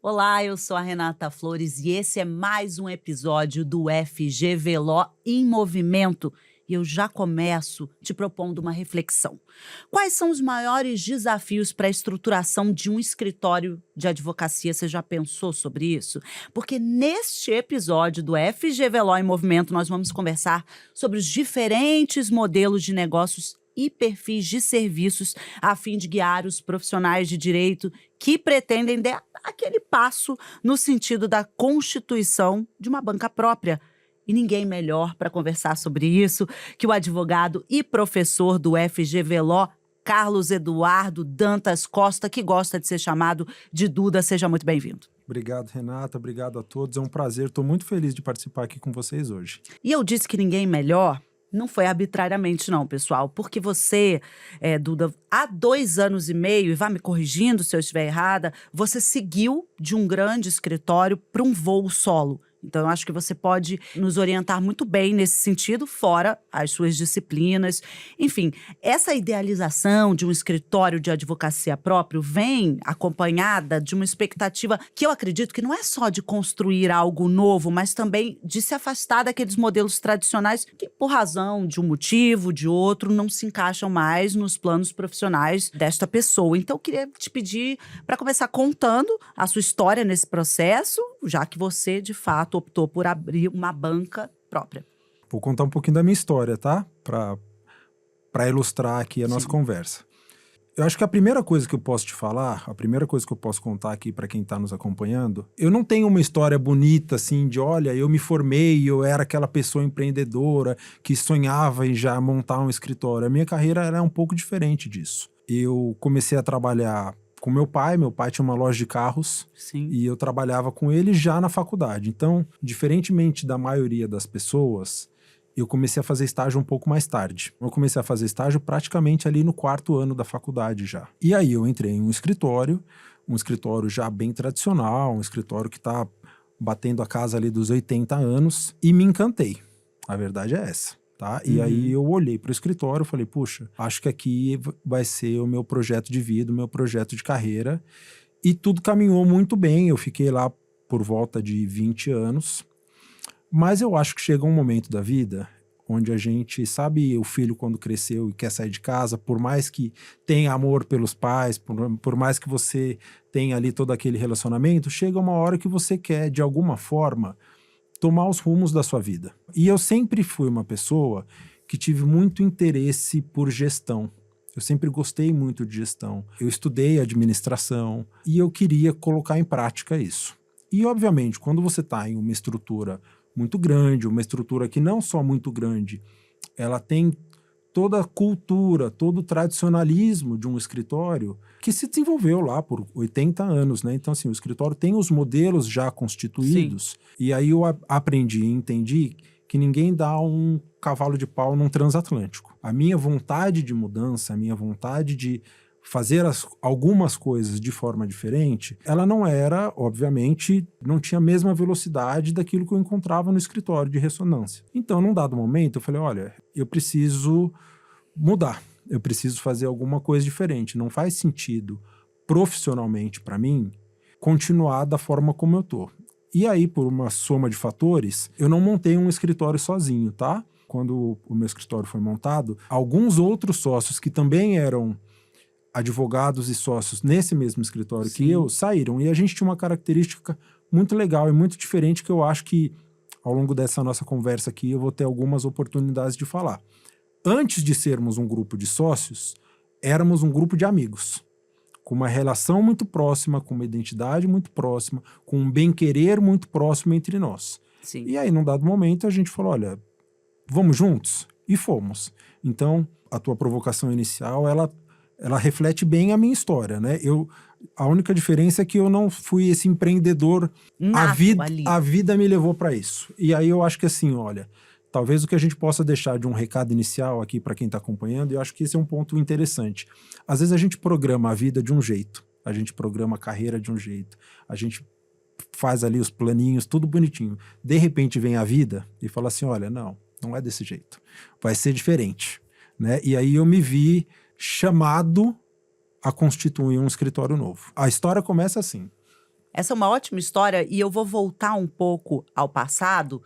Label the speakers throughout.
Speaker 1: Olá, eu sou a Renata Flores e esse é mais um episódio do FGV em Movimento. E eu já começo te propondo uma reflexão. Quais são os maiores desafios para a estruturação de um escritório de advocacia? Você já pensou sobre isso? Porque neste episódio do FGV em Movimento nós vamos conversar sobre os diferentes modelos de negócios e perfis de serviços a fim de guiar os profissionais de direito que pretendem dar aquele passo no sentido da constituição de uma banca própria. E ninguém melhor para conversar sobre isso que o advogado e professor do FGV Carlos Eduardo Dantas Costa, que gosta de ser chamado de Duda. Seja muito bem-vindo.
Speaker 2: Obrigado, Renata. Obrigado a todos. É um prazer. Estou muito feliz de participar aqui com vocês hoje.
Speaker 1: E eu disse que ninguém melhor. Não foi arbitrariamente não, pessoal, porque você, Duda, há 2 anos e meio, e vá me corrigindo se eu estiver errada, você seguiu de um grande escritório para um voo solo. Então, eu acho que você pode nos orientar muito bem nesse sentido, fora as suas disciplinas. Enfim, essa idealização de um escritório de advocacia próprio vem acompanhada de uma expectativa que eu acredito que não é só de construir algo novo, mas também de se afastar daqueles modelos tradicionais que, por razão de um motivo, de outro, não se encaixam mais nos planos profissionais desta pessoa. Então, eu queria te pedir para começar contando a sua história nesse processo, já que você, de fato, optou por abrir uma banca própria.
Speaker 2: Vou contar um pouquinho da minha história, tá? Para ilustrar aqui a nossa conversa. Eu acho que a primeira coisa que eu posso te falar, a primeira coisa que eu posso contar aqui para quem está nos acompanhando, eu não tenho uma história bonita assim de, olha, eu me formei, eu era aquela pessoa empreendedora que sonhava em já montar um escritório. A minha carreira era um pouco diferente disso. Eu comecei a trabalhar com meu pai tinha uma loja de carros.
Speaker 1: Sim.
Speaker 2: E eu trabalhava com ele já na faculdade. Então, diferentemente da maioria das pessoas, eu comecei a fazer estágio um pouco mais tarde. Eu comecei a fazer estágio praticamente ali no 4º ano da faculdade já. E aí eu entrei em um escritório já bem tradicional, um escritório que está batendo a casa ali dos 80 anos, e me encantei. A verdade é essa. Tá? E aí eu olhei para o escritório e falei, puxa, acho que aqui vai ser o meu projeto de vida, o meu projeto de carreira. E tudo caminhou muito bem, eu fiquei lá por volta de 20 anos. Mas eu acho que chega um momento da vida onde a gente, sabe, o filho quando cresceu e quer sair de casa, por mais que tenha amor pelos pais, por mais que você tenha ali todo aquele relacionamento, chega uma hora que você quer, de alguma forma, tomar os rumos da sua vida. E eu sempre fui uma pessoa que tive muito interesse por gestão. Eu sempre gostei muito de gestão. Eu estudei administração e eu queria colocar em prática isso. E, obviamente, quando você está em uma estrutura muito grande, uma estrutura que não só muito grande, ela tem toda a cultura, todo o tradicionalismo de um escritório que se desenvolveu lá por 80 anos, né? Então, assim, o escritório tem os modelos já constituídos. Sim. E aí eu aprendi e entendi que ninguém dá um cavalo de pau num transatlântico. A minha vontade de mudança, a minha vontade de fazer algumas coisas de forma diferente, ela não era, obviamente, não tinha a mesma velocidade daquilo que eu encontrava no escritório de ressonância. Então, num dado momento, eu falei, olha, eu preciso mudar, eu preciso fazer alguma coisa diferente. Não faz sentido, profissionalmente para mim, continuar da forma como eu tô. E aí, por uma soma de fatores, eu não montei um escritório sozinho, tá? Quando o meu escritório foi montado, alguns outros sócios que também eram advogados e sócios nesse mesmo escritório que eu saíram. E a gente tinha uma característica muito legal e muito diferente que eu acho que ao longo dessa nossa conversa aqui eu vou ter algumas oportunidades de falar. Antes de sermos um grupo de sócios, éramos um grupo de amigos, com uma relação muito próxima, com uma identidade muito próxima, com um bem-querer muito próximo entre nós.
Speaker 1: Sim.
Speaker 2: E aí, num dado momento, a gente falou, olha, vamos juntos? E fomos. Então, a tua provocação inicial, ela reflete bem a minha história, né? A única diferença é que eu não fui esse empreendedor. A vida me levou para isso. E aí eu acho que assim, olha, talvez o que a gente possa deixar de um recado inicial aqui para quem está acompanhando, eu acho que esse é um ponto interessante. Às vezes a gente programa a vida de um jeito, a gente programa a carreira de um jeito, a gente faz ali os planinhos, tudo bonitinho. De repente vem a vida e fala assim, olha, não é desse jeito, vai ser diferente, né? E aí eu me vi chamado a constituir um escritório novo. A história começa assim.
Speaker 1: Essa é uma ótima história e eu vou voltar um pouco ao passado,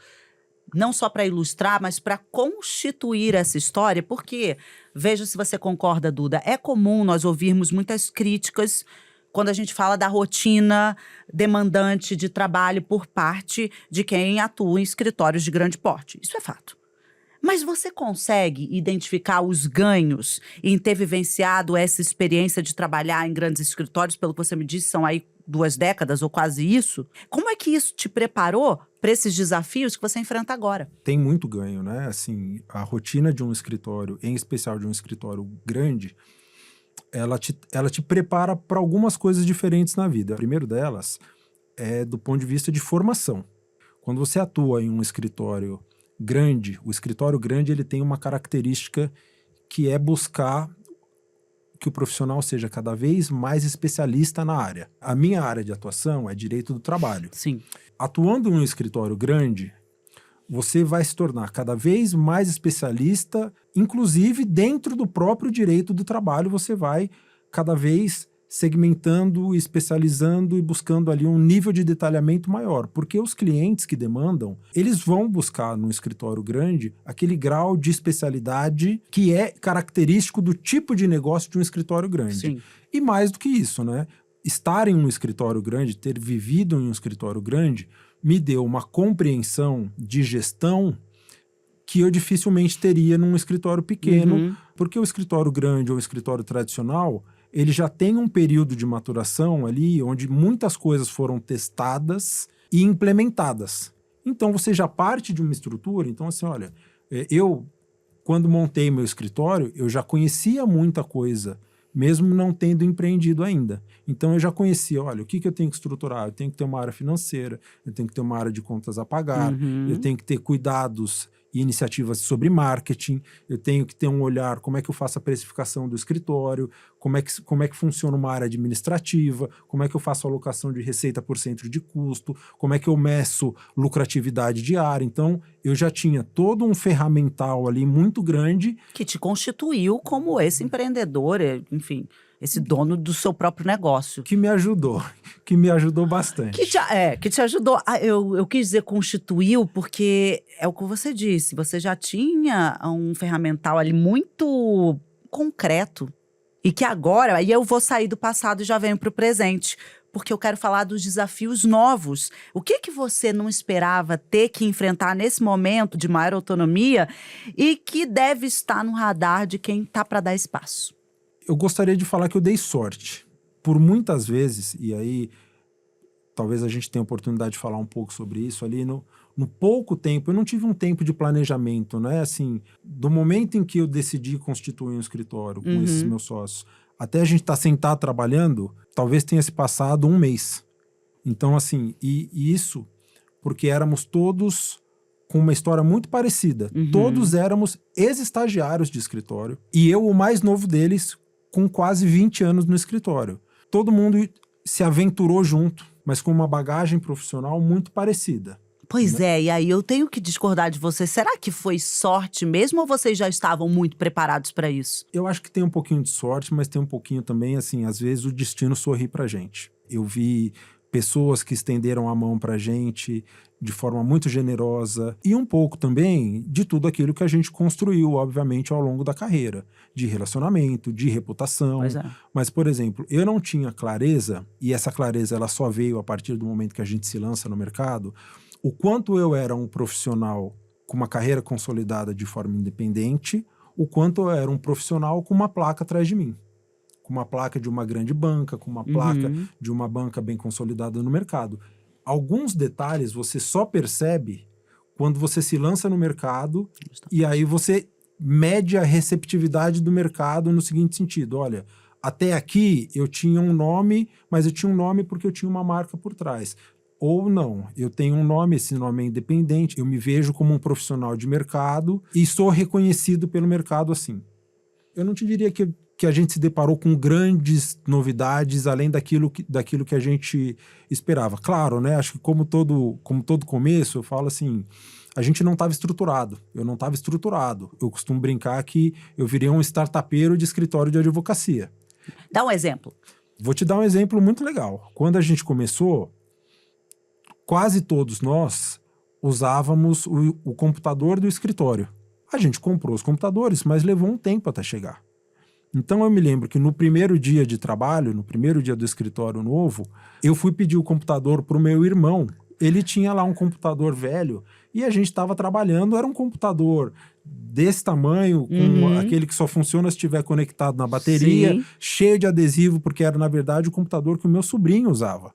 Speaker 1: não só para ilustrar, mas para constituir essa história, porque, veja se você concorda, Duda, é comum nós ouvirmos muitas críticas quando a gente fala da rotina demandante de trabalho por parte de quem atua em escritórios de grande porte. Isso é fato. Mas você consegue identificar os ganhos em ter vivenciado essa experiência de trabalhar em grandes escritórios, pelo que você me disse, são aí 2 décadas ou quase isso? Como é que isso te preparou para esses desafios que você enfrenta agora?
Speaker 2: Tem muito ganho, né? Assim, a rotina de um escritório, em especial de um escritório grande, ela te prepara para algumas coisas diferentes na vida. O primeiro delas é do ponto de vista de formação. Quando você atua em um escritório grande, o escritório grande ele tem uma característica que é buscar que o profissional seja cada vez mais especialista na área. A minha área de atuação é direito do trabalho.
Speaker 1: Sim.
Speaker 2: Atuando em um escritório grande, você vai se tornar cada vez mais especialista, inclusive dentro do próprio direito do trabalho, você vai cada vez segmentando, especializando e buscando ali um nível de detalhamento maior, porque os clientes que demandam, eles vão buscar no escritório grande aquele grau de especialidade que é característico do tipo de negócio de um escritório grande.
Speaker 1: Sim.
Speaker 2: E mais do que isso, né? Estar em um escritório grande, ter vivido em um escritório grande, me deu uma compreensão de gestão que eu dificilmente teria num escritório pequeno, porque o escritório grande ou o escritório tradicional, ele já tem um período de maturação ali, onde muitas coisas foram testadas e implementadas. Então, você já parte de uma estrutura. Então, assim, olha, eu, quando montei meu escritório, eu já conhecia muita coisa, mesmo não tendo empreendido ainda. Então, eu já conhecia, olha, o que eu tenho que estruturar? Eu tenho que ter uma área financeira, eu tenho que ter uma área de contas a pagar, eu tenho que ter cuidados e iniciativas sobre marketing, eu tenho que ter um olhar como é que eu faço a precificação do escritório, como é que funciona uma área administrativa, como é que eu faço a alocação de receita por centro de custo, como é que eu meço lucratividade diária. Então, eu já tinha todo um ferramental ali muito grande.
Speaker 1: Que te constituiu como esse empreendedor, enfim, esse dono do seu próprio negócio.
Speaker 2: Que me ajudou bastante.
Speaker 1: Que te ajudou. Eu quis dizer constituiu, porque é o que você disse, você já tinha um ferramental ali muito concreto. E que agora, aí eu vou sair do passado e já venho para o presente, porque eu quero falar dos desafios novos. O que você não esperava ter que enfrentar nesse momento de maior autonomia e que deve estar no radar de quem está para dar espaço?
Speaker 2: Eu gostaria de falar que eu dei sorte. Por muitas vezes, e aí talvez a gente tenha a oportunidade de falar um pouco sobre isso ali, no pouco tempo, eu não tive um tempo de planejamento, né? Assim, do momento em que eu decidi constituir um escritório com esses meus sócios, até a gente estar sentado trabalhando, talvez tenha se passado 1 mês. Então, assim, e isso porque éramos todos com uma história muito parecida. Todos éramos ex-estagiários de escritório e eu, o mais novo deles, com quase 20 anos no escritório. Todo mundo se aventurou junto, mas com uma bagagem profissional muito parecida.
Speaker 1: Pois é, e aí eu tenho que discordar de você. Será que foi sorte mesmo ou vocês já estavam muito preparados para isso?
Speaker 2: Eu acho que tem um pouquinho de sorte, mas tem um pouquinho também, assim, às vezes o destino sorri pra gente. Eu vi pessoas que estenderam a mão pra gente de forma muito generosa e um pouco também de tudo aquilo que a gente construiu, obviamente, ao longo da carreira, de relacionamento, de reputação.
Speaker 1: Pois é.
Speaker 2: Mas, por exemplo, eu não tinha clareza, e essa clareza ela só veio a partir do momento que a gente se lança no mercado, o quanto eu era um profissional com uma carreira consolidada de forma independente, o quanto eu era um profissional com uma placa atrás de mim. Com uma placa de uma grande banca, com uma placa de uma banca bem consolidada no mercado. Alguns detalhes você só percebe quando você se lança no mercado e aí você mede a receptividade do mercado no seguinte sentido, olha, até aqui eu tinha um nome, mas eu tinha um nome porque eu tinha uma marca por trás. Ou não, eu tenho um nome, esse nome é independente, eu me vejo como um profissional de mercado e sou reconhecido pelo mercado assim. Eu não te diria que a gente se deparou com grandes novidades além daquilo que a gente esperava. Claro, né? Acho que como todo começo, eu falo assim, a gente não estava estruturado. Eu não estava estruturado. Eu costumo brincar que eu virei um startupeiro de escritório de advocacia.
Speaker 1: Dá um exemplo.
Speaker 2: Vou te dar um exemplo muito legal. Quando a gente começou, quase todos nós usávamos o computador do escritório. A gente comprou os computadores, mas levou um tempo até chegar. Então eu me lembro que no primeiro dia de trabalho, no primeiro dia do escritório novo, eu fui pedir o computador para o meu irmão. Ele tinha lá um computador velho e a gente estava trabalhando, era um computador desse tamanho, com aquele que só funciona se estiver conectado na bateria,
Speaker 1: Sim.
Speaker 2: cheio de adesivo, porque era, na verdade, o computador que o meu sobrinho usava.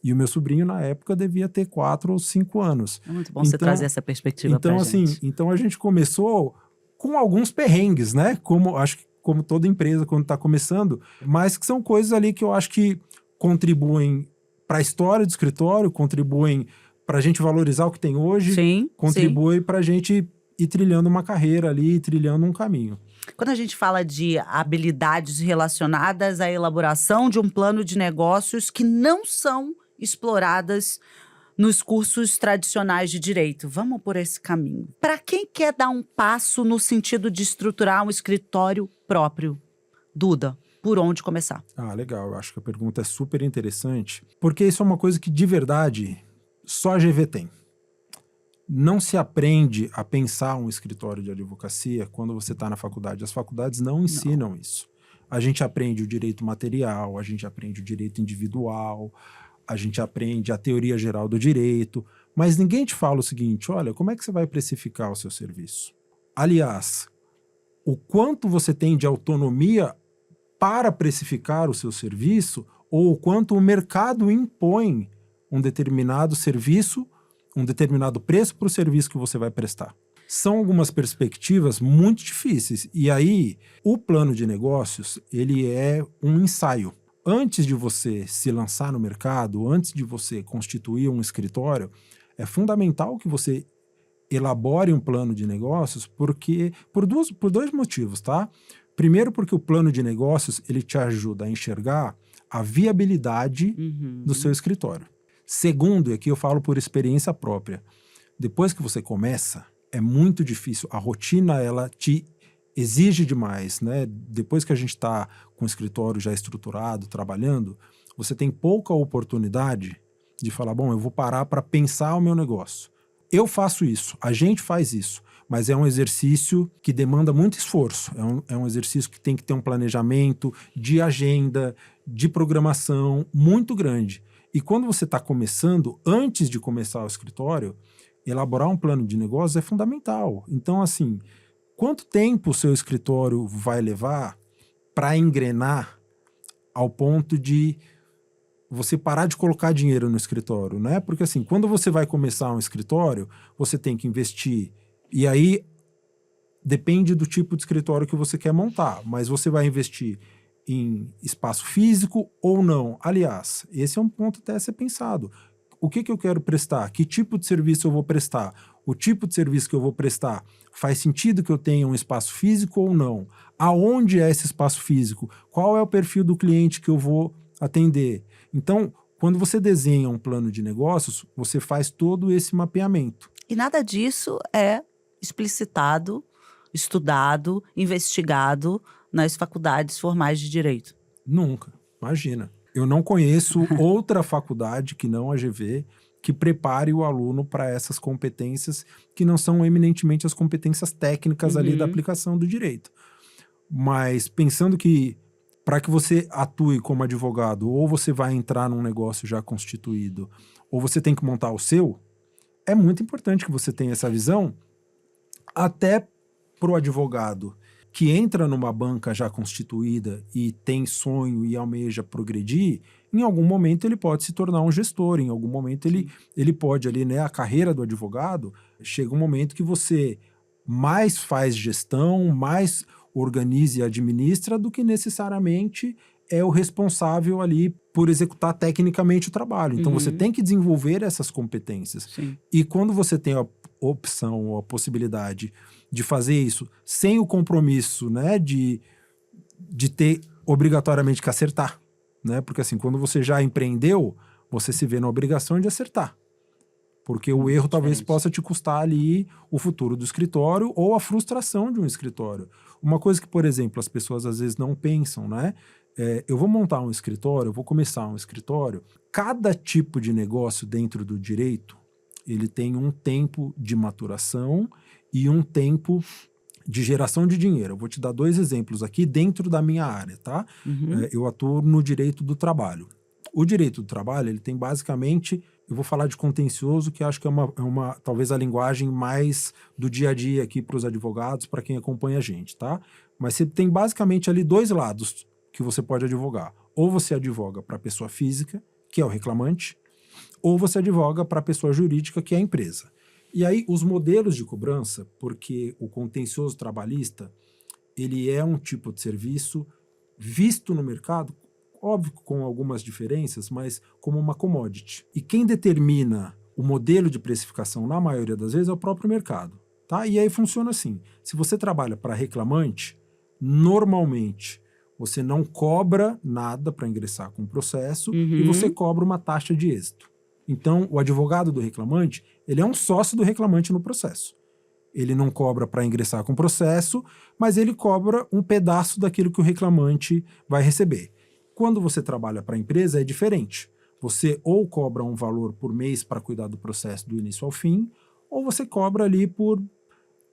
Speaker 2: E o meu sobrinho, na época, devia ter 4 ou 5 anos.
Speaker 1: É muito bom você trazer essa perspectiva pra gente.
Speaker 2: Então a gente começou com alguns perrengues, né? Acho que como toda empresa quando está começando, mas que são coisas ali que eu acho que contribuem para a história do escritório, contribuem para a gente valorizar o que tem hoje,
Speaker 1: Sim,
Speaker 2: contribui para a gente ir trilhando uma carreira ali, trilhando um caminho.
Speaker 1: Quando a gente fala de habilidades relacionadas à elaboração de um plano de negócios que não são exploradas nos cursos tradicionais de direito, vamos por esse caminho. Para quem quer dar um passo no sentido de estruturar um escritório próprio, Duda, por onde começar?
Speaker 2: Ah, legal. Eu acho que a pergunta é super interessante, porque isso é uma coisa que, de verdade, só a GV tem. Não se aprende a pensar um escritório de advocacia quando você está na faculdade. As faculdades não ensinam isso. A gente aprende o direito material, a gente aprende o direito individual, a gente aprende a teoria geral do direito, mas ninguém te fala o seguinte: olha, como é que você vai precificar o seu serviço? Aliás, o quanto você tem de autonomia para precificar o seu serviço, ou o quanto o mercado impõe um determinado serviço, um determinado preço para o serviço que você vai prestar. São algumas perspectivas muito difíceis. E aí, o plano de negócios, ele é um ensaio. Antes de você se lançar no mercado, antes de você constituir um escritório, é fundamental que você elabore um plano de negócios, porque por dois motivos, tá? Primeiro, porque o plano de negócios ele te ajuda a enxergar a viabilidade do seu escritório. Segundo, e aqui eu falo por experiência própria, depois que você começa, é muito difícil. A rotina, ela te exige demais, né? Depois que a gente está com o escritório já estruturado, trabalhando, você tem pouca oportunidade de falar, bom, eu vou parar para pensar o meu negócio. Eu faço isso, a gente faz isso, mas é um exercício que demanda muito esforço. É um exercício que tem que ter um planejamento de agenda, de programação muito grande. E quando você está começando, antes de começar o escritório, elaborar um plano de negócios é fundamental. Então, assim, quanto tempo o seu escritório vai levar para engrenar ao ponto de você parar de colocar dinheiro no escritório, né? Porque assim, quando você vai começar um escritório, você tem que investir. E aí, depende do tipo de escritório que você quer montar, mas você vai investir em espaço físico ou não. Aliás, esse é um ponto até a ser pensado. O que eu quero prestar? Que tipo de serviço eu vou prestar? O tipo de serviço que eu vou prestar faz sentido que eu tenha um espaço físico ou não? Aonde é esse espaço físico? Qual é o perfil do cliente que eu vou atender? Então, quando você desenha um plano de negócios, você faz todo esse mapeamento.
Speaker 1: E nada disso é explicitado, estudado, investigado nas faculdades formais de direito.
Speaker 2: Nunca, imagina. Eu não conheço outra faculdade que não a GV que prepare o aluno para essas competências que não são eminentemente as competências técnicas ali da aplicação do direito. Mas pensando que para que você atue como advogado, ou você vai entrar num negócio já constituído, ou você tem que montar o seu, é muito importante que você tenha essa visão, até para o advogado que entra numa banca já constituída e tem sonho e almeja progredir, em algum momento ele pode se tornar um gestor, em algum momento ele pode ali, né, a carreira do advogado, chega um momento que você mais faz gestão, mais organiza e administra do que necessariamente é o responsável ali por executar tecnicamente o trabalho. Então você tem que desenvolver essas competências.
Speaker 1: Sim.
Speaker 2: E quando você tem a opção ou a possibilidade de fazer isso sem o compromisso, né, de ter obrigatoriamente que acertar, né? Porque assim, quando você já empreendeu, você se vê na obrigação de acertar. Porque o erro talvez possa te custar ali o futuro do escritório ou a frustração de um escritório. Uma coisa que, por exemplo, as pessoas às vezes não pensam, né? eu vou montar um escritório, eu vou começar um escritório. Cada tipo de negócio dentro do direito, ele tem um tempo de maturação e um tempo de geração de dinheiro. Eu vou te dar 2 exemplos aqui dentro da minha área, tá? Eu atuo no direito do trabalho. O direito do trabalho, ele tem basicamente, eu vou falar de contencioso, que acho que é talvez a linguagem mais do dia a dia aqui para os advogados, para quem acompanha a gente, tá? Mas você tem basicamente ali 2 lados que você pode advogar. Ou você advoga para a pessoa física, que é o reclamante, ou você advoga para a pessoa jurídica, que é a empresa. E aí, os modelos de cobrança, porque o contencioso trabalhista, ele é um tipo de serviço visto no mercado, óbvio com algumas diferenças, mas como uma commodity. E quem determina o modelo de precificação, na maioria das vezes, é o próprio mercado. Tá? E aí funciona assim, se você trabalha para reclamante, normalmente você não cobra nada para ingressar com o processo e você cobra uma taxa de êxito. Então, o advogado do reclamante, ele é um sócio do reclamante no processo. Ele não cobra para ingressar com o processo, mas ele cobra um pedaço daquilo que o reclamante vai receber. Quando você trabalha para a empresa, é diferente. Você ou cobra um valor por mês para cuidar do processo do início ao fim, ou você cobra ali por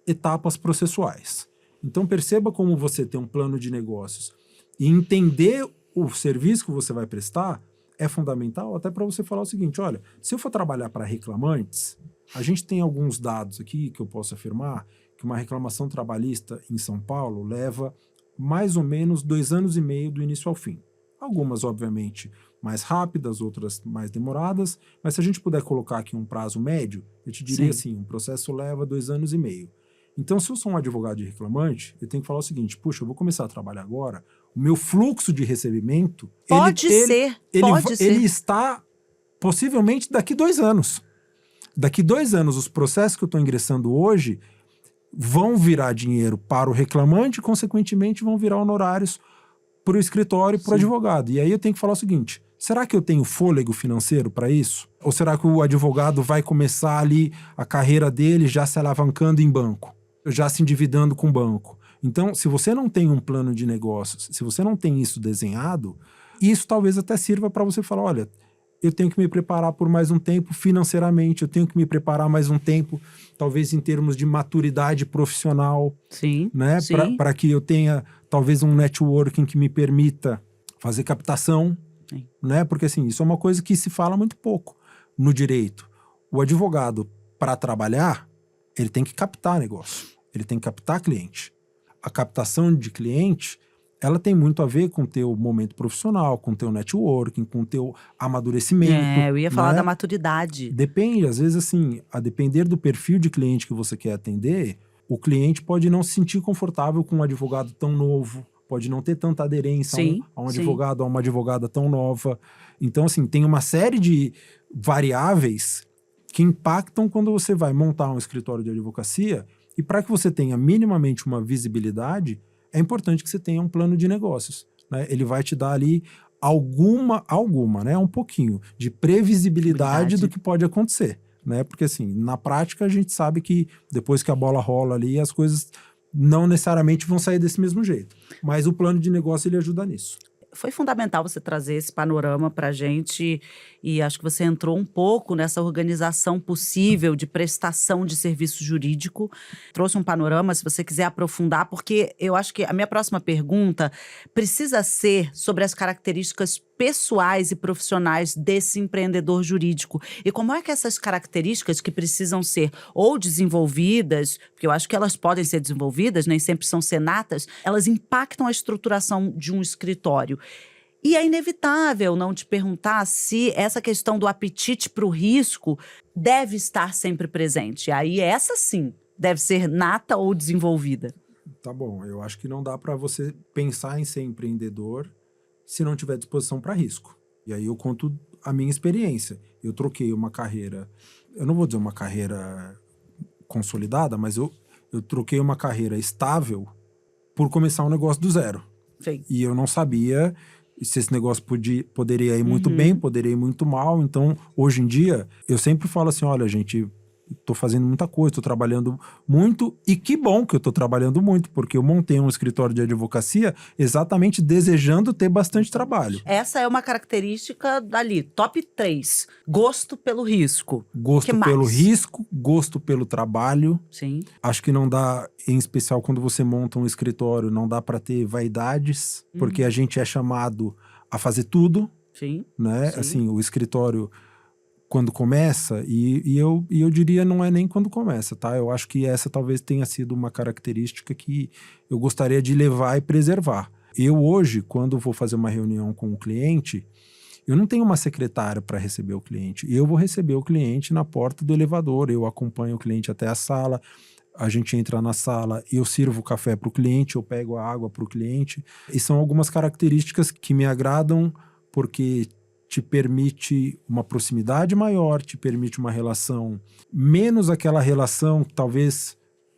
Speaker 2: etapas processuais. Então, perceba como você tem um plano de negócios e entender o serviço que você vai prestar é fundamental até para você falar o seguinte, olha, se eu for trabalhar para reclamantes, a gente tem alguns dados aqui que eu posso afirmar que uma reclamação trabalhista em São Paulo leva mais ou menos 2 anos e meio do início ao fim. Algumas, obviamente, mais rápidas, outras mais demoradas, mas se a gente puder colocar aqui um prazo médio, eu te diria assim, um processo leva 2 anos e meio. Então, se eu sou um advogado de reclamante, eu tenho que falar o seguinte, puxa, eu vou começar a trabalhar agora, o meu fluxo de recebimento...
Speaker 1: Pode ser.
Speaker 2: Ele está possivelmente daqui 2 anos. Daqui 2 anos, os processos que eu estou ingressando hoje vão virar dinheiro para o reclamante e, consequentemente, vão virar honorários para o escritório e para o advogado. E aí eu tenho que falar o seguinte, será que eu tenho fôlego financeiro para isso? Ou será que o advogado vai começar ali a carreira dele já se alavancando em banco, já se endividando com o banco? Então, se você não tem um plano de negócios, se você não tem isso desenhado, isso talvez até sirva para você falar, olha, eu tenho que me preparar por mais um tempo financeiramente, eu tenho que me preparar mais um tempo, talvez em termos de maturidade profissional, né? Para que eu tenha talvez um networking que me permita fazer captação, né? Porque assim, isso é uma coisa que se fala muito pouco no direito. O advogado, para trabalhar, ele tem que captar negócio, ele tem que captar cliente. A captação de cliente, ela tem muito a ver com o teu momento profissional, com o teu networking, com o teu amadurecimento.
Speaker 1: Eu ia falar da maturidade.
Speaker 2: Depende, às vezes assim, a depender do perfil de cliente que você quer atender, o cliente pode não se sentir confortável com um advogado tão novo, pode não ter tanta aderência a um advogado, a uma advogada tão nova. Então, assim, tem uma série de variáveis que impactam quando você vai montar um escritório de advocacia e para que você tenha minimamente uma visibilidade, é importante que você tenha um plano de negócios, né? Ele vai te dar ali alguma, né? Um pouquinho de previsibilidade do que pode acontecer, né? Porque assim, na prática a gente sabe que depois que a bola rola ali, as coisas não necessariamente vão sair desse mesmo jeito. Mas o plano de negócio, ele ajuda nisso.
Speaker 1: Foi fundamental você trazer esse panorama para a gente e acho que você entrou um pouco nessa organização possível de prestação de serviço jurídico. Trouxe um panorama, se você quiser aprofundar, porque eu acho que a minha próxima pergunta precisa ser sobre as características pessoais e profissionais desse empreendedor jurídico. E como é que essas características que precisam ser ou desenvolvidas, porque eu acho que elas podem ser desenvolvidas, nem sempre são senatas, elas impactam a estruturação de um escritório. E é inevitável não te perguntar se essa questão do apetite para o risco deve estar sempre presente. Aí essa sim deve ser nata ou desenvolvida.
Speaker 2: Tá bom, eu acho que não dá para você pensar em ser empreendedor se não tiver disposição para risco. E aí eu conto a minha experiência. Eu troquei uma carreira, eu não vou dizer uma carreira consolidada, mas eu troquei uma carreira estável por começar um negócio do zero.
Speaker 1: Sim.
Speaker 2: E eu não sabia se esse negócio poderia ir muito bem, poderia ir muito mal. Então, hoje em dia, eu sempre falo assim, olha, gente, tô fazendo muita coisa, tô trabalhando muito, e que bom que eu tô trabalhando muito, porque eu montei um escritório de advocacia exatamente desejando ter bastante trabalho.
Speaker 1: Essa é uma característica dali, top 3. Gosto pelo risco.
Speaker 2: Gosto
Speaker 1: Que
Speaker 2: pelo
Speaker 1: mais?
Speaker 2: risco, gosto pelo trabalho.
Speaker 1: Sim.
Speaker 2: Acho que não dá, em especial quando você monta um escritório, não dá para ter vaidades, porque a gente é chamado a fazer tudo,
Speaker 1: Sim.
Speaker 2: né?
Speaker 1: Sim.
Speaker 2: Assim, o escritório, quando começa, e eu diria não é nem quando começa, tá? Eu acho que essa talvez tenha sido uma característica que eu gostaria de levar e preservar. Eu hoje, quando vou fazer uma reunião com um cliente, eu não tenho uma secretária para receber o cliente. Eu vou receber o cliente na porta do elevador, eu acompanho o cliente até a sala, a gente entra na sala, eu sirvo o café para o cliente, eu pego a água para o cliente. E são algumas características que me agradam, porque te permite uma proximidade maior, te permite uma relação, menos aquela relação que talvez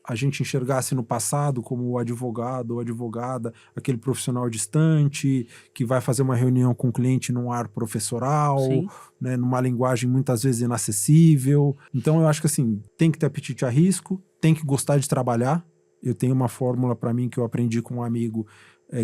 Speaker 2: a gente enxergasse no passado como o advogado ou advogada, aquele profissional distante, que vai fazer uma reunião com o cliente num ar professoral, né, numa linguagem muitas vezes inacessível. Então eu acho que assim, tem que ter apetite a risco, tem que gostar de trabalhar. Eu tenho uma fórmula para mim que eu aprendi com um amigo,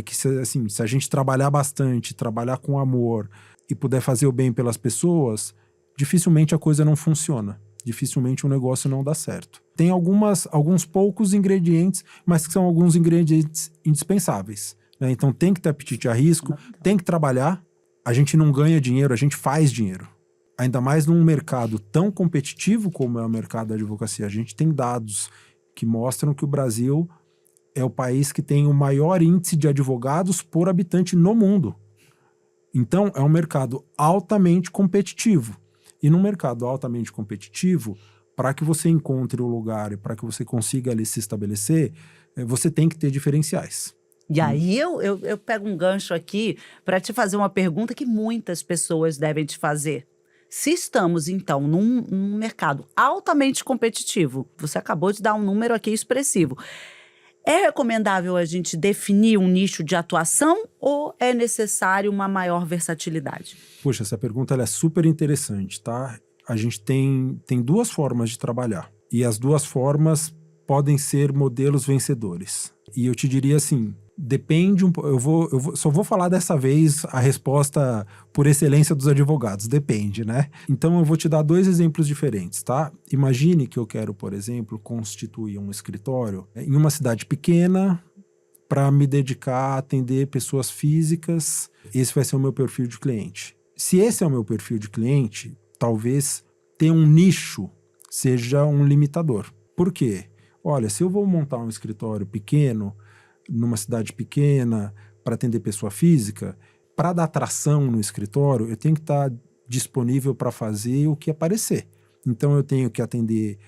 Speaker 2: que assim, se a gente trabalhar bastante, trabalhar com amor e puder fazer o bem pelas pessoas, dificilmente a coisa não funciona. Dificilmente o negócio não dá certo. Tem alguns poucos ingredientes, mas que são alguns ingredientes indispensáveis, né? Então tem que ter apetite a risco, tem que trabalhar. A gente não ganha dinheiro, a gente faz dinheiro. Ainda mais num mercado tão competitivo como é o mercado da advocacia. A gente tem dados que mostram que o Brasil é o país que tem o maior índice de advogados por habitante no mundo. Então, é um mercado altamente competitivo. E num mercado altamente competitivo, para que você encontre o lugar e para que você consiga ali se estabelecer, você tem que ter diferenciais.
Speaker 1: E aí eu pego um gancho aqui para te fazer uma pergunta que muitas pessoas devem te fazer. Se estamos, então, num mercado altamente competitivo, você acabou de dar um número aqui expressivo, é recomendável a gente definir um nicho de atuação ou é necessário uma maior versatilidade?
Speaker 2: Puxa, essa pergunta ela é super interessante, tá? A gente tem duas formas de trabalhar. E as duas formas podem ser modelos vencedores. E eu te diria assim, depende um pouco. Só vou falar dessa vez a resposta por excelência dos advogados. Depende, né? Então eu vou te dar 2 exemplos diferentes, tá? Imagine que eu quero, por exemplo, constituir um escritório em uma cidade pequena para me dedicar a atender pessoas físicas. Esse vai ser o meu perfil de cliente. Se esse é o meu perfil de cliente, talvez ter um nicho seja um limitador. Por quê? Olha, se eu vou montar um escritório pequeno, numa cidade pequena, para atender pessoa física, para dar tração no escritório, eu tenho que estar disponível para fazer o que aparecer. Então eu tenho que atender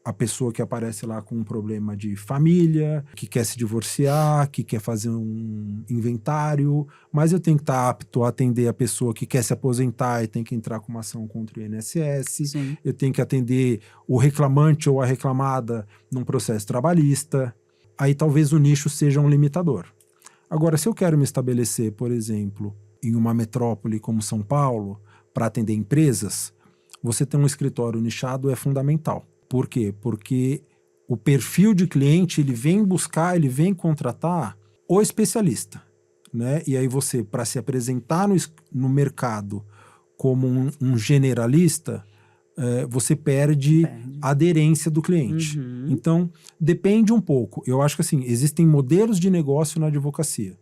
Speaker 2: a pessoa que aparece lá com um problema de família, que quer se divorciar, que quer fazer um inventário, mas eu tenho que estar apto a atender a pessoa que quer se aposentar e tem que entrar com uma ação contra o INSS.
Speaker 1: Sim.
Speaker 2: Eu tenho que atender o reclamante ou a reclamada num processo trabalhista. Aí talvez o nicho seja um limitador. Agora, se eu quero me estabelecer, por exemplo, em uma metrópole como São Paulo, para atender empresas, você ter um escritório nichado é fundamental. Por quê? Porque o perfil de cliente, ele vem buscar, ele vem contratar o especialista, né? E aí você, para se apresentar no mercado como um generalista, você perde a aderência do cliente. Então, depende um pouco. Eu acho que assim, existem modelos de negócio na advocacia.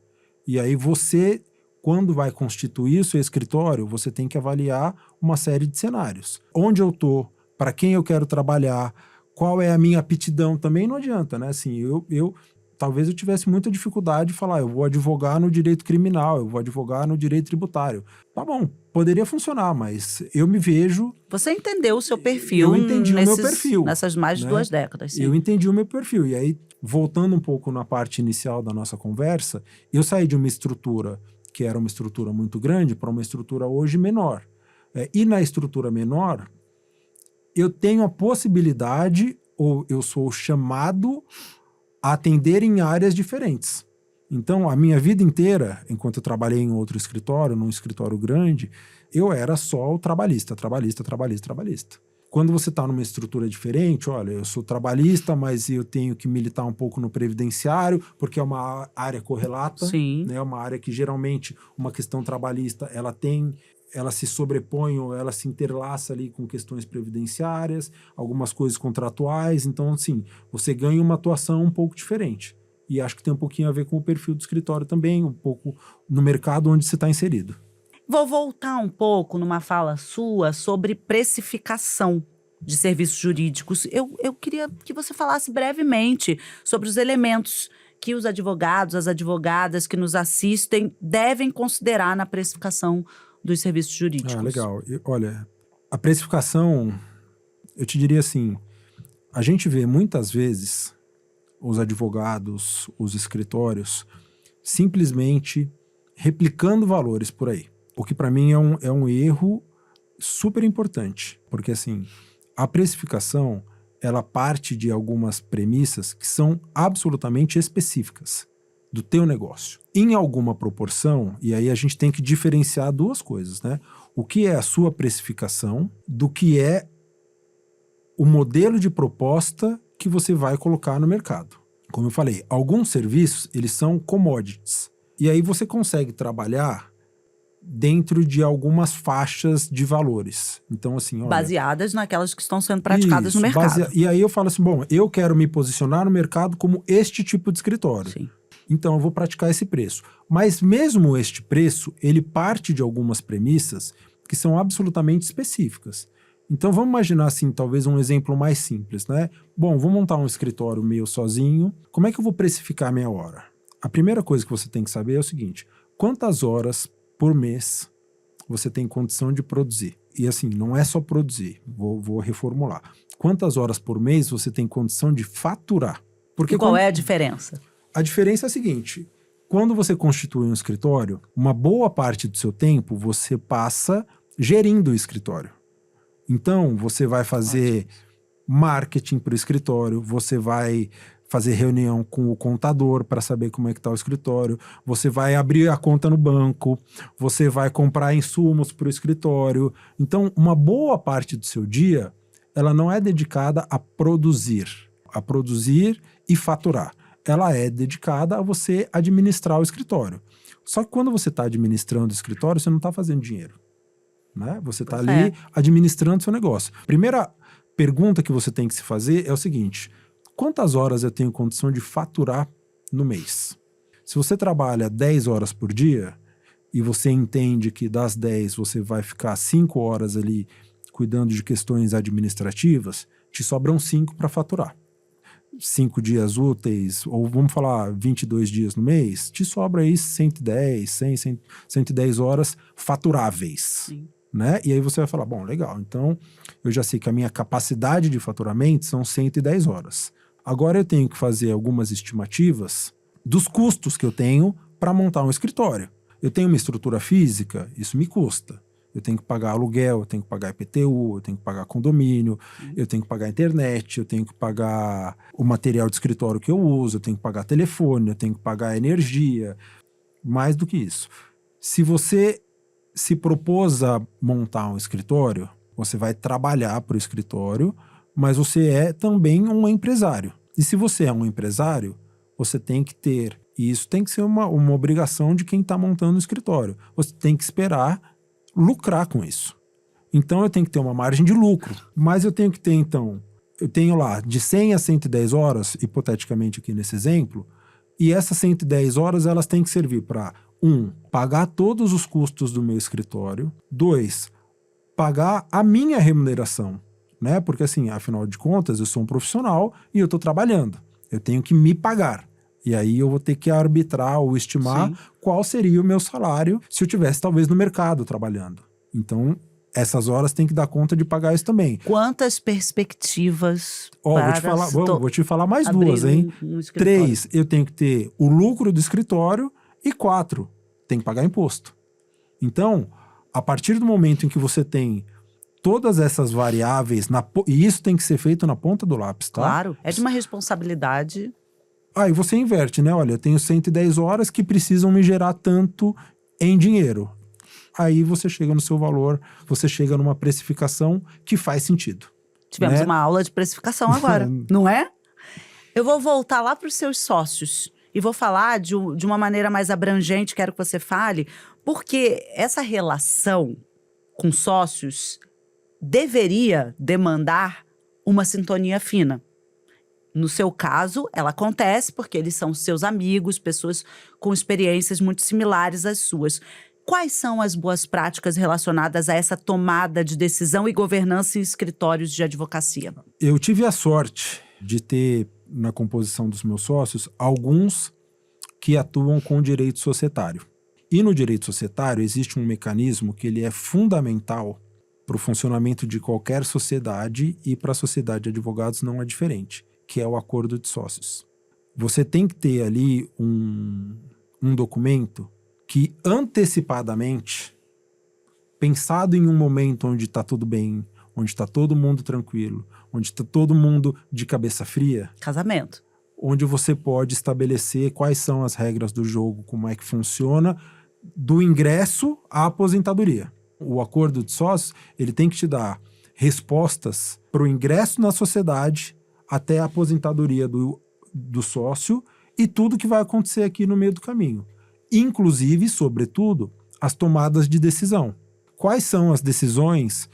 Speaker 2: E aí você, quando vai constituir o seu escritório, você tem que avaliar uma série de cenários. Onde eu estou, para quem eu quero trabalhar, qual é a minha aptidão, também não adianta, né? Assim, talvez eu tivesse muita dificuldade de falar, eu vou advogar no direito criminal, eu vou advogar no direito tributário. Tá bom, poderia funcionar, mas eu me vejo...
Speaker 1: Você entendeu o seu perfil.
Speaker 2: Eu entendi o meu perfil.
Speaker 1: Nessas mais de 2 décadas. Sim.
Speaker 2: Eu entendi o meu perfil. E aí, voltando um pouco na parte inicial da nossa conversa, eu saí de uma estrutura que era uma estrutura muito grande para uma estrutura hoje menor. E na estrutura menor, eu tenho a possibilidade, ou eu sou chamado a atender em áreas diferentes. Então, a minha vida inteira, enquanto eu trabalhei em outro escritório, num escritório grande, eu era só o trabalhista. Quando você está numa estrutura diferente, olha, eu sou trabalhista, mas eu tenho que militar um pouco no previdenciário, porque é uma área correlata,
Speaker 1: Sim.
Speaker 2: né? Uma área que geralmente uma questão trabalhista ela se sobrepõe ou ela se interlaça ali com questões previdenciárias, algumas coisas contratuais, então assim, você ganha uma atuação um pouco diferente. E acho que tem um pouquinho a ver com o perfil do escritório também, um pouco no mercado onde você está inserido.
Speaker 1: Vou voltar um pouco numa fala sua sobre precificação de serviços jurídicos. Eu queria que você falasse brevemente sobre os elementos que os advogados, as advogadas que nos assistem devem considerar na precificação dos serviços jurídicos.
Speaker 2: Ah, legal. Olha, a precificação, eu te diria assim, a gente vê muitas vezes os advogados, os escritórios, simplesmente replicando valores por aí. O que para mim é um erro super importante, porque assim, a precificação, ela parte de algumas premissas que são absolutamente específicas do teu negócio. Em alguma proporção, e aí a gente tem que diferenciar duas coisas, né? O que é a sua precificação do que é o modelo de proposta que você vai colocar no mercado. Como eu falei, alguns serviços, eles são commodities. E aí você consegue trabalhar dentro de algumas faixas de valores. Então, assim, olha,
Speaker 1: baseadas naquelas que estão sendo praticadas no mercado.
Speaker 2: E aí eu falo assim, bom, eu quero me posicionar no mercado como este tipo de escritório.
Speaker 1: Sim.
Speaker 2: Então eu vou praticar esse preço. Mas mesmo este preço, ele parte de algumas premissas que são absolutamente específicas. Então vamos imaginar assim, talvez um exemplo mais simples, né? Bom, vou montar um escritório meu sozinho. Como é que eu vou precificar a minha hora? A primeira coisa que você tem que saber é o seguinte: quantas horas por mês você tem condição de produzir? E assim, não é só produzir, vou reformular. Quantas horas por mês você tem condição de faturar? Porque
Speaker 1: e qual é a diferença?
Speaker 2: A diferença é a seguinte: quando você constitui um escritório, uma boa parte do seu tempo você passa gerindo o escritório. Então, você vai fazer marketing para o escritório, você vai fazer reunião com o contador para saber como é que está o escritório, você vai abrir a conta no banco, você vai comprar insumos para o escritório. Então, uma boa parte do seu dia, ela não é dedicada a produzir e faturar. Ela é dedicada a você administrar o escritório. Só que quando você está administrando o escritório, você não está fazendo dinheiro, né? Você está ali administrando seu negócio. Primeira pergunta que você tem que se fazer é o seguinte: quantas horas eu tenho condição de faturar no mês? Se você trabalha 10 horas por dia e você entende que das 10 você vai ficar 5 horas ali cuidando de questões administrativas, te sobram 5 para faturar. 5 dias úteis, ou vamos falar 22 dias no mês, te sobra aí 110, 100, 110 horas faturáveis.
Speaker 1: Sim.
Speaker 2: Né? E aí você vai falar, bom, legal, então eu já sei que a minha capacidade de faturamento são 110 horas. Agora eu tenho que fazer algumas estimativas dos custos que eu tenho para montar um escritório. Eu tenho uma estrutura física, isso me custa. Eu tenho que pagar aluguel, eu tenho que pagar IPTU, eu tenho que pagar condomínio, eu tenho que pagar internet, eu tenho que pagar o material de escritório que eu uso, eu tenho que pagar telefone, eu tenho que pagar energia. Mais do que isso. Se você se propôs a montar um escritório, você vai trabalhar para o escritório, mas você é também um empresário. E se você é um empresário, você tem que ter, e isso tem que ser uma obrigação de quem está montando o escritório, você tem que esperar lucrar com isso. Então eu tenho que ter uma margem de lucro, mas eu tenho que ter então, eu tenho lá de 100 a 110 horas, hipoteticamente aqui nesse exemplo, e essas 110 horas elas têm que servir para 1, pagar todos os custos do meu escritório. 2, pagar a minha remuneração, né? Porque assim, afinal de contas, eu sou um profissional e eu estou trabalhando. Eu tenho que me pagar. E aí eu vou ter que arbitrar ou estimar qual seria o meu salário se eu tivesse talvez no mercado trabalhando. Então, essas horas tem que dar conta de pagar isso também.
Speaker 1: Quantas perspectivas
Speaker 2: vou te falar mais duas, hein? 3, eu tenho que ter o lucro do escritório. E 4, tem que pagar imposto. Então, a partir do momento em que você tem todas essas variáveis, e isso tem que ser feito na ponta do lápis, tá?
Speaker 1: Claro, é de uma responsabilidade.
Speaker 2: Aí você inverte, né? Olha, eu tenho 110 horas que precisam me gerar tanto em dinheiro. Aí você chega no seu valor, você chega numa precificação que faz sentido.
Speaker 1: Tivemos
Speaker 2: né?
Speaker 1: uma aula de precificação agora, não é? Eu vou voltar lá para os seus sócios e vou falar de uma maneira mais abrangente, quero que você fale, porque essa relação com sócios deveria demandar uma sintonia fina. No seu caso, ela acontece porque eles são seus amigos, pessoas com experiências muito similares às suas. Quais são as boas práticas relacionadas a essa tomada de decisão e governança em escritórios de advocacia?
Speaker 2: Eu tive a sorte de ter na composição dos meus sócios alguns que atuam com direito societário. E no direito societário existe um mecanismo que ele é fundamental para o funcionamento de qualquer sociedade, e para a sociedade de advogados não é diferente, que é o acordo de sócios. Você tem que ter ali um documento que antecipadamente, pensado em um momento onde está tudo bem, onde está todo mundo tranquilo, onde está todo mundo de cabeça fria.
Speaker 1: Casamento.
Speaker 2: Onde você pode estabelecer quais são as regras do jogo, como é que funciona, do ingresso à aposentadoria. O acordo de sócios, ele tem que te dar respostas para o ingresso na sociedade até a aposentadoria do sócio e tudo que vai acontecer aqui no meio do caminho. Inclusive, sobretudo, as tomadas de decisão. Quais são as decisões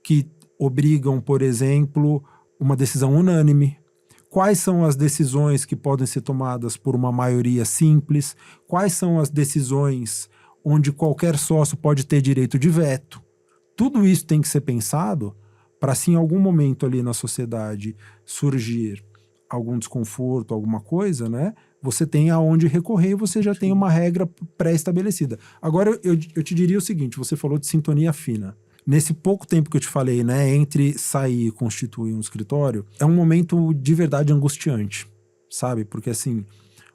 Speaker 2: que obrigam, por exemplo, uma decisão unânime? Quais são as decisões que podem ser tomadas por uma maioria simples? Quais são as decisões onde qualquer sócio pode ter direito de veto? Tudo isso tem que ser pensado para, se em algum momento ali na sociedade surgir algum desconforto, alguma coisa, né? Você tem aonde recorrer e você já tem uma regra pré-estabelecida. Agora, eu te diria o seguinte, você falou de sintonia fina. Nesse pouco tempo que eu te falei, né, entre sair e constituir um escritório, é um momento de verdade angustiante, sabe? Porque assim,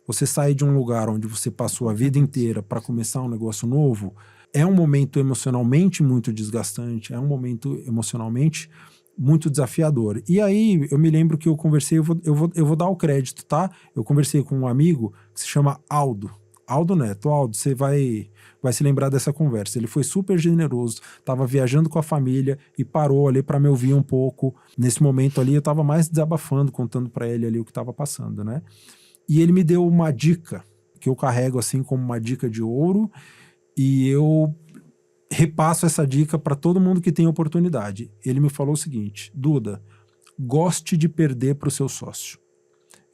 Speaker 2: você sai de um lugar onde você passou a vida inteira para começar um negócio novo, é um momento emocionalmente muito desgastante, é um momento emocionalmente muito desafiador. E aí, eu me lembro que eu conversei, eu vou dar o crédito, tá? Eu conversei com um amigo que se chama Aldo Neto. Aldo, você vai se lembrar dessa conversa. Ele foi super generoso, estava viajando com a família e parou ali para me ouvir um pouco. Nesse momento ali, eu estava mais desabafando, contando para ele ali o que estava passando, né? E ele me deu uma dica, que eu carrego assim como uma dica de ouro, e eu repasso essa dica para todo mundo que tem oportunidade. Ele me falou o seguinte: Duda, goste de perder para o seu sócio.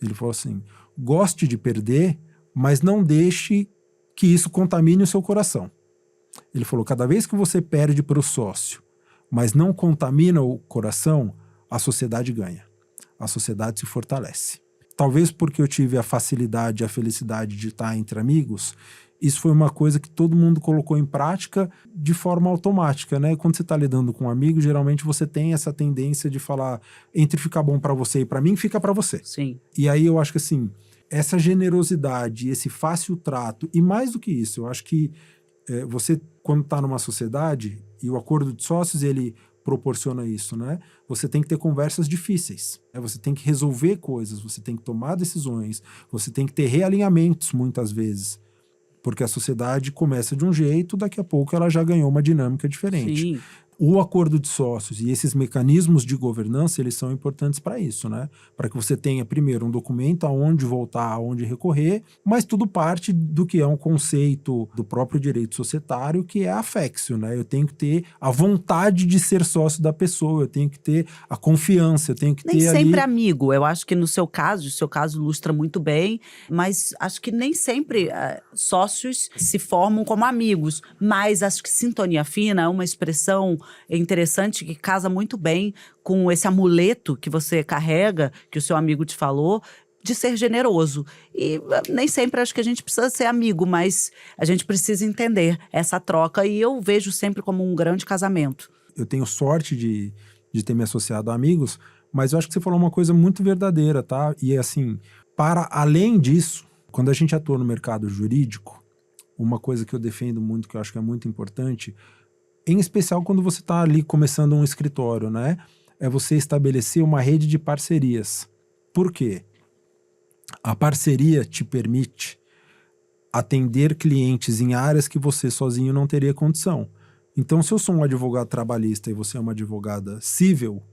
Speaker 2: Ele falou assim: goste de perder, mas não deixe que isso contamine o seu coração. Ele falou: cada vez que você perde para o sócio, mas não contamina o coração, a sociedade ganha. A sociedade se fortalece. Talvez porque eu tive a facilidade, a felicidade de estar entre amigos, isso foi uma coisa que todo mundo colocou em prática de forma automática, né? Quando você está lidando com um amigo, geralmente você tem essa tendência de falar, entre ficar bom para você e para mim, fica para você.
Speaker 1: Sim.
Speaker 2: E aí eu acho que assim, essa generosidade, esse fácil trato, e mais do que isso, eu acho que você, quando está numa sociedade, e o acordo de sócios, ele proporciona isso, né? Você tem que ter conversas difíceis, né? Você tem que resolver coisas, você tem que tomar decisões, você tem que ter realinhamentos muitas vezes, porque a sociedade começa de um jeito, daqui a pouco ela já ganhou uma dinâmica diferente.
Speaker 1: Sim.
Speaker 2: O acordo de sócios e esses mecanismos de governança, eles são importantes para isso, né? Para que você tenha, primeiro, um documento aonde voltar, aonde recorrer, mas tudo parte do que é um conceito do próprio direito societário, que é afexo, né? Eu tenho que ter a vontade de ser sócio da pessoa, eu tenho que ter a confiança, eu tenho que
Speaker 1: Nem
Speaker 2: ter
Speaker 1: sempre
Speaker 2: ali...
Speaker 1: amigo. Eu acho que no seu caso, o seu caso ilustra muito bem, mas acho que nem sempre sócios se formam como amigos. Mas acho que sintonia fina é uma expressão interessante que casa muito bem com esse amuleto que você carrega, que o seu amigo te falou, de ser generoso. E nem sempre acho que a gente precisa ser amigo, mas a gente precisa entender essa troca, e eu vejo sempre como um grande casamento.
Speaker 2: Eu tenho sorte de ter me associado a amigos, mas eu acho que você falou uma coisa muito verdadeira, tá? E assim, para além disso, quando a gente atua no mercado jurídico, uma coisa que eu defendo muito, que eu acho que é muito importante, em especial quando você está ali começando um escritório, né? É você estabelecer uma rede de parcerias. Por quê? A parceria te permite atender clientes em áreas que você sozinho não teria condição. Então, se eu sou um advogado trabalhista e você é uma advogada civil,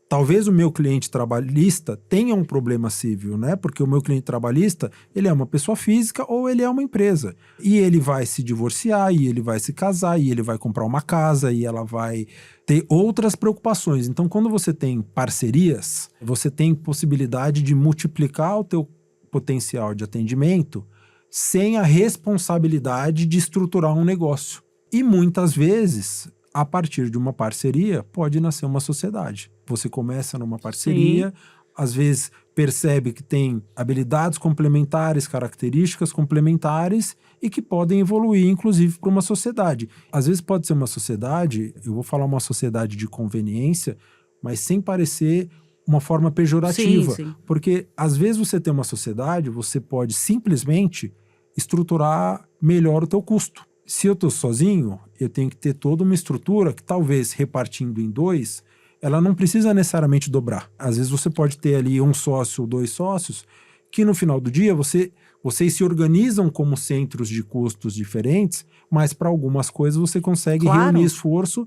Speaker 2: Talvez o meu cliente trabalhista tenha um problema civil, né? Porque o meu cliente trabalhista, ele é uma pessoa física ou ele é uma empresa. E ele vai se divorciar, e ele vai se casar, e ele vai comprar uma casa, e ela vai ter outras preocupações. Então, quando você tem parcerias, você tem possibilidade de multiplicar o teu potencial de atendimento sem a responsabilidade de estruturar um negócio. E muitas vezes, a partir de uma parceria, pode nascer uma sociedade. Você começa numa parceria, às vezes percebe que tem habilidades complementares, características complementares e que podem evoluir, inclusive, para uma sociedade. Às vezes pode ser uma sociedade, eu vou falar uma sociedade de conveniência, mas sem parecer uma forma pejorativa.
Speaker 1: Sim.
Speaker 2: Porque às vezes você tem uma sociedade, você pode simplesmente estruturar melhor o teu custo. Se eu estou sozinho, eu tenho que ter toda uma estrutura que talvez repartindo em dois, ela não precisa necessariamente dobrar. Às vezes você pode ter ali um sócio ou dois sócios que no final do dia vocês se organizam como centros de custos diferentes, mas para algumas coisas você consegue reunir esforço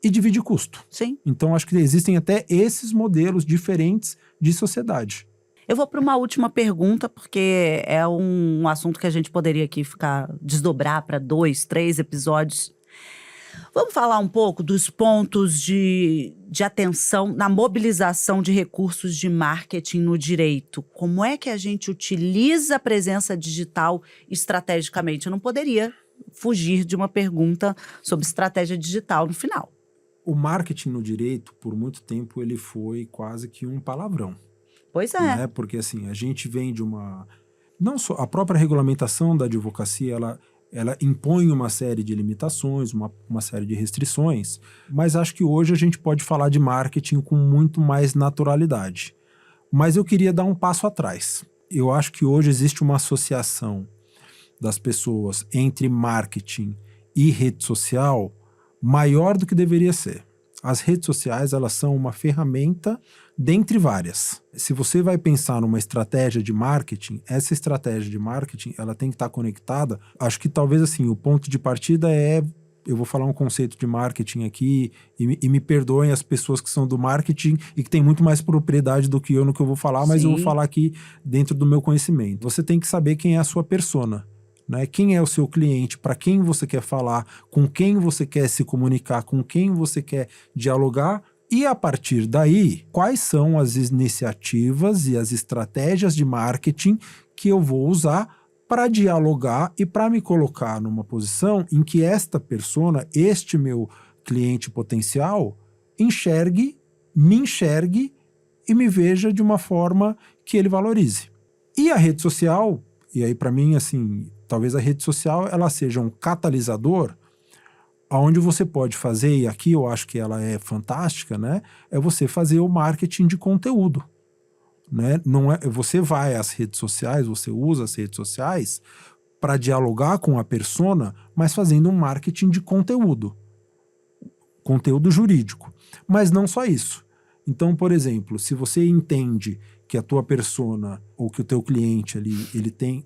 Speaker 2: e dividir custo.
Speaker 1: Sim.
Speaker 2: Então acho que existem até esses modelos diferentes de sociedade.
Speaker 1: Eu vou para uma última pergunta, porque é um assunto que a gente poderia aqui desdobrar para 2, 3 episódios. Vamos falar um pouco dos pontos de atenção na mobilização de recursos de marketing no direito. Como é que a gente utiliza a presença digital estrategicamente? Eu não poderia fugir de uma pergunta sobre estratégia digital no final.
Speaker 2: O marketing no direito, por muito tempo, ele foi quase que um palavrão.
Speaker 1: Pois é.
Speaker 2: Né? Porque assim, a gente vem de uma... Não só a própria regulamentação da advocacia, ela impõe uma série de limitações, uma série de restrições, mas acho que hoje a gente pode falar de marketing com muito mais naturalidade. Mas eu queria dar um passo atrás. Eu acho que hoje existe uma associação das pessoas entre marketing e rede social maior do que deveria ser. As redes sociais, elas são uma ferramenta dentre várias. Se você vai pensar numa estratégia de marketing, essa estratégia de marketing, ela tem que estar conectada. Acho que talvez assim, o ponto de partida eu vou falar um conceito de marketing aqui e me perdoem as pessoas que são do marketing e que têm muito mais propriedade do que eu no que eu vou falar, mas eu vou falar aqui dentro do meu conhecimento. Você tem que saber quem é a sua persona. Né? Quem é o seu cliente, para quem você quer falar, com quem você quer se comunicar, com quem você quer dialogar e, a partir daí, quais são as iniciativas e as estratégias de marketing que eu vou usar para dialogar e para me colocar numa posição em que esta persona, este meu cliente potencial, me enxergue e me veja de uma forma que ele valorize. E a rede social, e aí para mim, assim, talvez a rede social ela seja um catalisador onde você pode fazer, e aqui eu acho que ela é fantástica, né? É você fazer o marketing de conteúdo. Né? Não é, você vai às redes sociais, você usa as redes sociais para dialogar com a persona, mas fazendo um marketing de conteúdo jurídico. Mas não só isso. Então, por exemplo, se você entende que a tua persona ou que o teu cliente ali,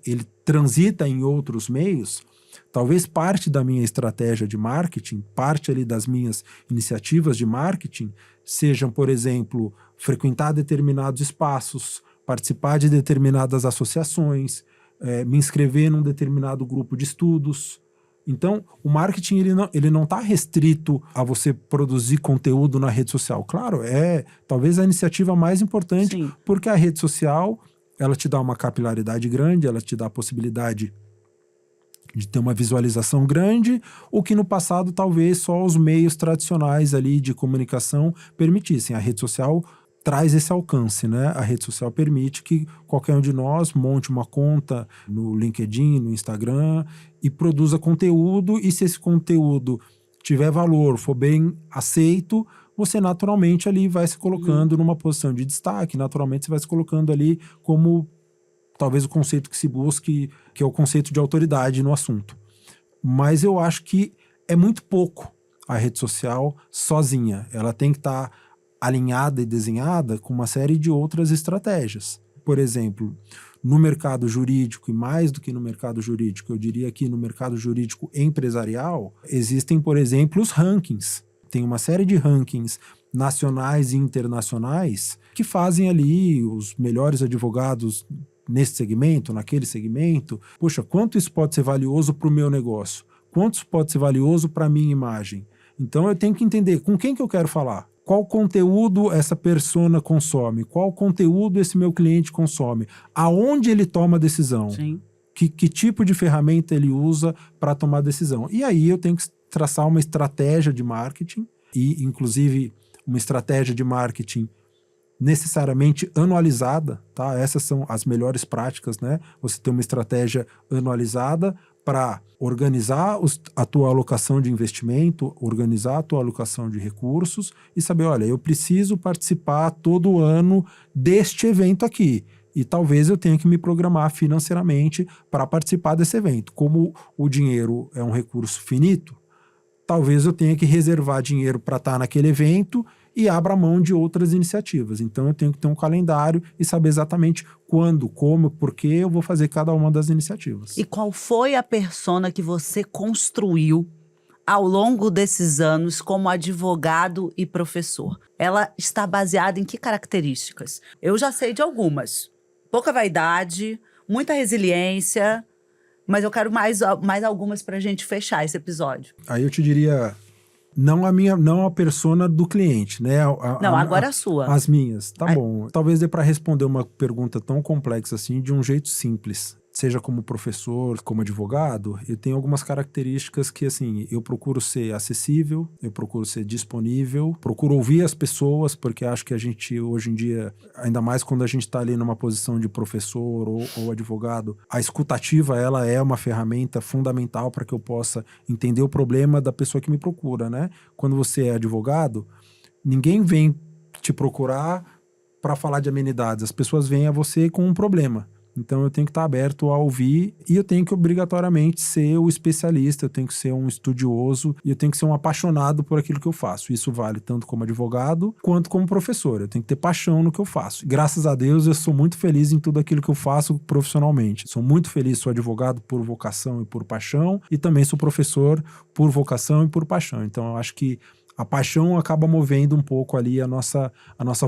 Speaker 2: ele transita em outros meios, talvez parte da minha estratégia de marketing, parte ali das minhas iniciativas de marketing, sejam, por exemplo, frequentar determinados espaços, participar de determinadas associações, me inscrever num determinado grupo de estudos. Então, o marketing ele não está restrito a você produzir conteúdo na rede social. Claro, é talvez a iniciativa mais importante,
Speaker 1: Sim.
Speaker 2: Porque a rede social ela te dá uma capilaridade grande, ela te dá a possibilidade de ter uma visualização grande, o que no passado talvez só os meios tradicionais ali de comunicação permitissem. A rede social traz esse alcance, né? A rede social permite que qualquer um de nós monte uma conta no LinkedIn, no Instagram e produza conteúdo, e se esse conteúdo tiver valor, for bem aceito, você naturalmente ali vai se colocando numa posição de destaque, naturalmente você vai se colocando ali como talvez o conceito que se busque, que é o conceito de autoridade no assunto. Mas eu acho que é muito pouco a rede social sozinha. Ela tem que estar alinhada e desenhada com uma série de outras estratégias. Por exemplo, no mercado jurídico, e mais do que no mercado jurídico, eu diria que no mercado jurídico empresarial, existem, por exemplo, os rankings. Tem uma série de rankings nacionais e internacionais que fazem ali os melhores advogados nesse segmento, naquele segmento. Poxa, quanto isso pode ser valioso para o meu negócio? Quanto isso pode ser valioso para a minha imagem? Então eu tenho que entender com quem que eu quero falar. Qual conteúdo essa persona consome? Qual conteúdo esse meu cliente consome? Aonde ele toma a decisão?
Speaker 1: Sim.
Speaker 2: Que tipo de ferramenta ele usa para tomar decisão? E aí eu tenho que traçar uma estratégia de marketing e, inclusive, uma estratégia de marketing necessariamente anualizada, tá? Essas são as melhores práticas, né? Você tem uma estratégia anualizada para organizar a tua alocação de investimento, organizar a tua alocação de recursos e saber, olha, eu preciso participar todo ano deste evento aqui. E talvez eu tenha que me programar financeiramente para participar desse evento. Como o dinheiro é um recurso finito, talvez eu tenha que reservar dinheiro para estar naquele evento e abra mão de outras iniciativas. Então eu tenho que ter um calendário e saber exatamente quando, como, por que eu vou fazer cada uma das iniciativas.
Speaker 1: E qual foi a persona que você construiu ao longo desses anos como advogado e professor? Ela está baseada em que características? Eu já sei de algumas. Pouca vaidade, muita resiliência, mas eu quero mais algumas para a gente fechar esse episódio.
Speaker 2: Aí eu te diria, não a persona do cliente, né?
Speaker 1: Agora a sua.
Speaker 2: As minhas, tá bom. Talvez dê para responder uma pergunta tão complexa assim de um jeito simples. Seja como professor, como advogado, eu tenho algumas características que, assim, eu procuro ser acessível, eu procuro ser disponível, procuro ouvir as pessoas, porque acho que a gente, hoje em dia, ainda mais quando a gente está ali numa posição de professor ou advogado, a escutativa, ela é uma ferramenta fundamental para que eu possa entender o problema da pessoa que me procura, né? Quando você é advogado, ninguém vem te procurar para falar de amenidades, as pessoas vêm a você com um problema. Então eu tenho que estar aberto a ouvir e eu tenho que obrigatoriamente ser o especialista, eu tenho que ser um estudioso e eu tenho que ser um apaixonado por aquilo que eu faço. Isso vale tanto como advogado quanto como professor. Eu tenho que ter paixão no que eu faço. Graças a Deus eu sou muito feliz em tudo aquilo que eu faço profissionalmente. Sou muito feliz, sou advogado por vocação e por paixão e também sou professor por vocação e por paixão. Então eu acho que a paixão acaba movendo um pouco ali a nossa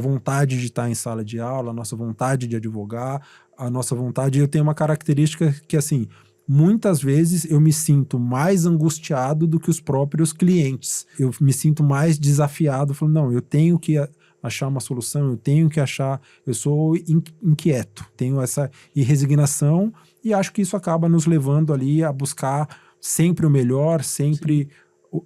Speaker 2: vontade de estar em sala de aula, a nossa vontade de advogar, a nossa vontade. Eu tenho uma característica que, assim, muitas vezes eu me sinto mais angustiado do que os próprios clientes. Eu me sinto mais desafiado, falando, não, eu tenho que achar uma solução, eu tenho que achar, eu sou inquieto, tenho essa resignação e acho que isso acaba nos levando ali a buscar sempre o melhor, sempre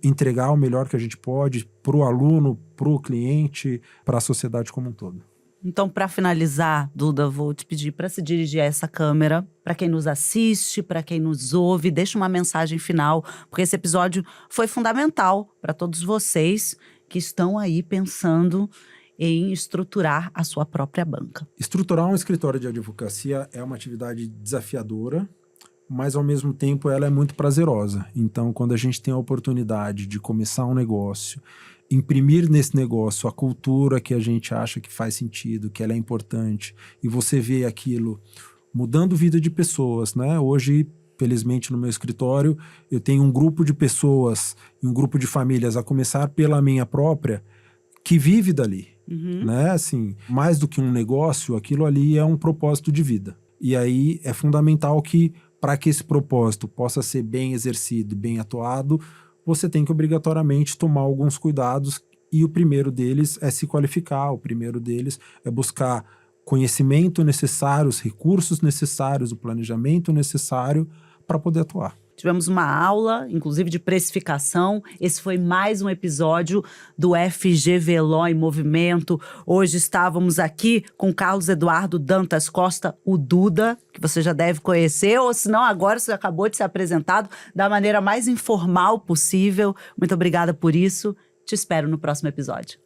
Speaker 2: entregar o melhor que a gente pode para o aluno, para o cliente, para a sociedade como um todo.
Speaker 1: Então, para finalizar, Duda, vou te pedir para se dirigir a essa câmera, para quem nos assiste, para quem nos ouve, deixa uma mensagem final, porque esse episódio foi fundamental para todos vocês que estão aí pensando em estruturar a sua própria banca.
Speaker 2: Estruturar um escritório de advocacia é uma atividade desafiadora, mas ao mesmo tempo ela é muito prazerosa. Então, quando a gente tem a oportunidade de começar um negócio, imprimir nesse negócio a cultura que a gente acha que faz sentido, que ela é importante, e você vê aquilo mudando a vida de pessoas, né? Hoje, felizmente, no meu escritório, eu tenho um grupo de pessoas, um grupo de famílias, a começar pela minha própria, que vive dali, né? Assim, mais do que um negócio, aquilo ali é um propósito de vida. E aí é fundamental que, para que esse propósito possa ser bem exercido, bem atuado, você tem que obrigatoriamente tomar alguns cuidados e o primeiro deles é se qualificar, o primeiro deles é buscar conhecimento necessário, os recursos necessários, o planejamento necessário para poder atuar.
Speaker 1: Tivemos uma aula, inclusive de precificação. Esse foi mais um episódio do FGV Law em Movimento. Hoje estávamos aqui com Carlos Eduardo Dantas Costa, o Duda, que você já deve conhecer, ou se não, agora você acabou de ser apresentado da maneira mais informal possível. Muito obrigada por isso. Te espero no próximo episódio.